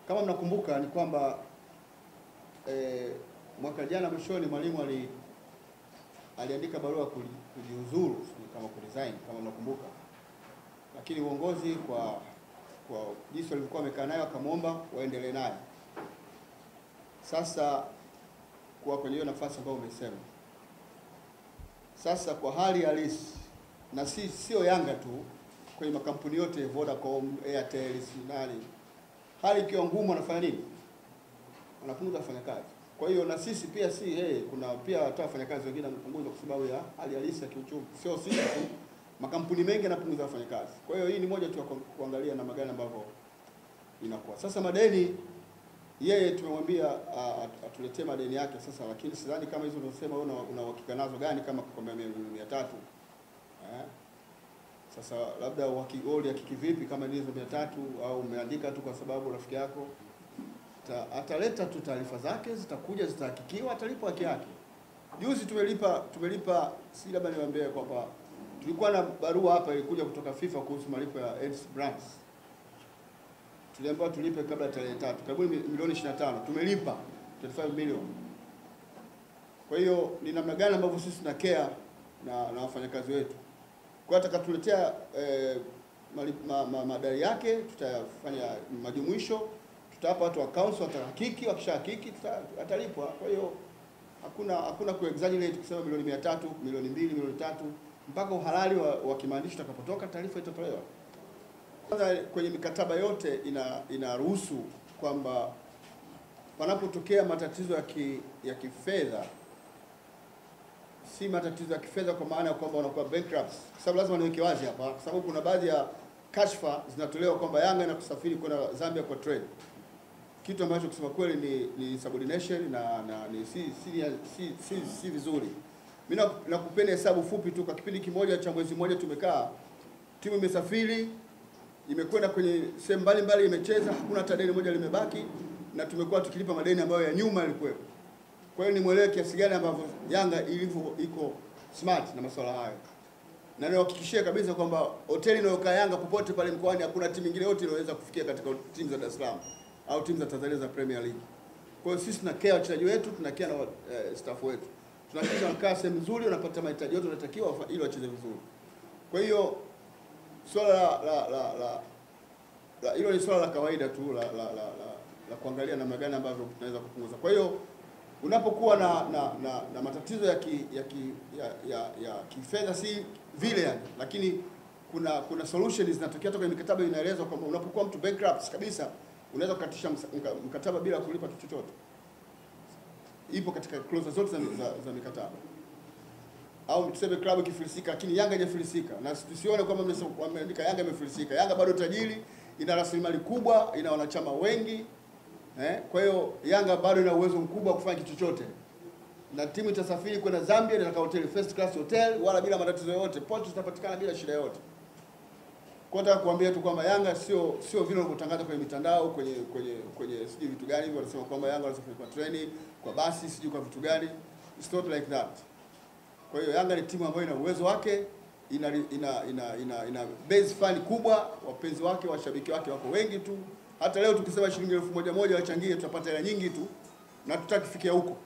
Kama mnakumbuka ni kwamba mwaka jana mwishoni Mwalimu aliandika barua kujiuzuru, kama kuresign kama mnakumbuka, lakini uongozi kwa jinsi walivyokuwa wamekaa naye akamwomba waendelee naye. Sasa kwa kwenye hiyo nafasi ambayo umesema, sasa kwa hali halisi, na sio Yanga tu, kwenye makampuni yote Vodacom, Airtel, Sinali, hali ikiwa ngumu wanafanya nini? Wanapunguza wafanyakazi. Kwa hiyo na sisi pia kuna pia hata wafanyakazi wengine wanapunguza kwa sababu ya hali halisi ya kiuchumi. Sio sisi tu, makampuni mengi yanapunguza wafanyakazi. Kwa hiyo hii ni moja tu ya kuangalia namna gani ambavyo inakuwa. Sasa madeni, yeye tumemwambia atuletee madeni yake sasa, lakini sidhani kama hizo unasema wewe una uhakika nazo gani kama kukwambia 300. Sasa labda uhakiki vipi kama hizo 300, au umeandika tu kwa sababu rafiki yako ataleta tu taarifa zake, zitakuja zitahakikiwa, atalipa haki yake. Juzi tumelipa si labda niwaambie kwamba tulikuwa na barua hapa ilikuja kutoka FIFA kuhusu malipo ya AIDS Brands. Tuliambiwa tulipe kabla ya tarehe 3, karibu milioni 25. Tumelipa 25 milioni. Kwa hiyo ni namna gani ambavyo sisi tuna care na wafanyakazi wetu. Kwa hiyo atakatuletea madai yake, tutafanya majumuisho, tutawapa watu accounts, watahakiki, wakishahakiki atalipwa. Kwa hiyo hakuna ku-exaggerate kusema milioni 300, milioni 2, milioni 3, mpaka uhalali wa kimaandishi utakapotoka taarifa itatolewa. Kwanza kwenye mikataba yote inaruhusu kwamba panapotokea matatizo ya kifedha, si matatizo ya kifedha kwa maana ya kwamba wanakuwa bankrupt. Kwa sababu lazima niweke wazi hapa, kwa sababu kuna baadhi ya kashfa zinatolewa kwamba Yanga inakusafiri kwenda Zambia kwa trade. Kitu ambacho kusema kweli ni subordination na ni si vizuri. Mimi nakupeni hesabu fupi tu. Kwa kipindi kimoja cha mwezi mmoja tumekaa, timu imesafiri, imekwenda kwenye sehemu mbalimbali, imecheza, hakuna hata deni moja limebaki, na tumekuwa tukilipa madeni ambayo ya nyuma yalikuwa. Kwa hiyo nimuelewe kiasi gani ambavyo Yanga iko smart na masuala hayo. Na niwahakikishie kabisa kwamba hoteli inayokaa Yanga popote pale mkoani hakuna timu nyingine yote inaweza kufikia katika timu za Dar es Salaam au timu za Tanzania za Premier League. Kwa hiyo sisi tuna care wachezaji wetu, tuna care na staff wetu. Tunahakikisha wanakaa sehemu nzuri, wanapata mahitaji yote wanatakiwa ili wacheze vizuri. Kwa hiyo swala hilo ni swala la kawaida tu la kuangalia namna gani ambavyo tunaweza kupunguza. Kwa hiyo unapokuwa na matatizo ya kifedha, si vile yani, lakini kuna solutions zinatokea toka mikataba inaelezwa kwamba unapokuwa mtu bankrupt kabisa unaweza kukatisha mkataba bila kulipa kitu chochote. Ipo katika clause zote za mikataba. Au tuseme klabu ikifilisika, lakini Yanga haijafilisika, na tusione kwamba wameandika Yanga imefilisika. Yanga bado tajiri, ina rasilimali kubwa, ina wanachama wengi. Kwa hiyo Yanga bado ina uwezo mkubwa wa kufanya kitu chochote. Na timu itasafiri kwenda Zambia, na hotel, first class hotel, wala bila matatizo yoyote. Points zitapatikana bila shida yoyote. Kwa nataka kuambia tu kwamba Yanga sio vile wanavyotangaza kwenye mitandao, kwenye sijui vitu gani hivyo, wanasema kwamba Yanga wanasafiri kwa training, kwa basi, sijui kwa vitu gani. It's not like that. Kwa hiyo Yanga ni timu ambayo ina uwezo wake, ina base fan kubwa, wapenzi wake, washabiki wake wako wengi tu. Hata leo tukisema shilingi 1000 wachangie, tutapata hela nyingi tu, na tutakifikia huko.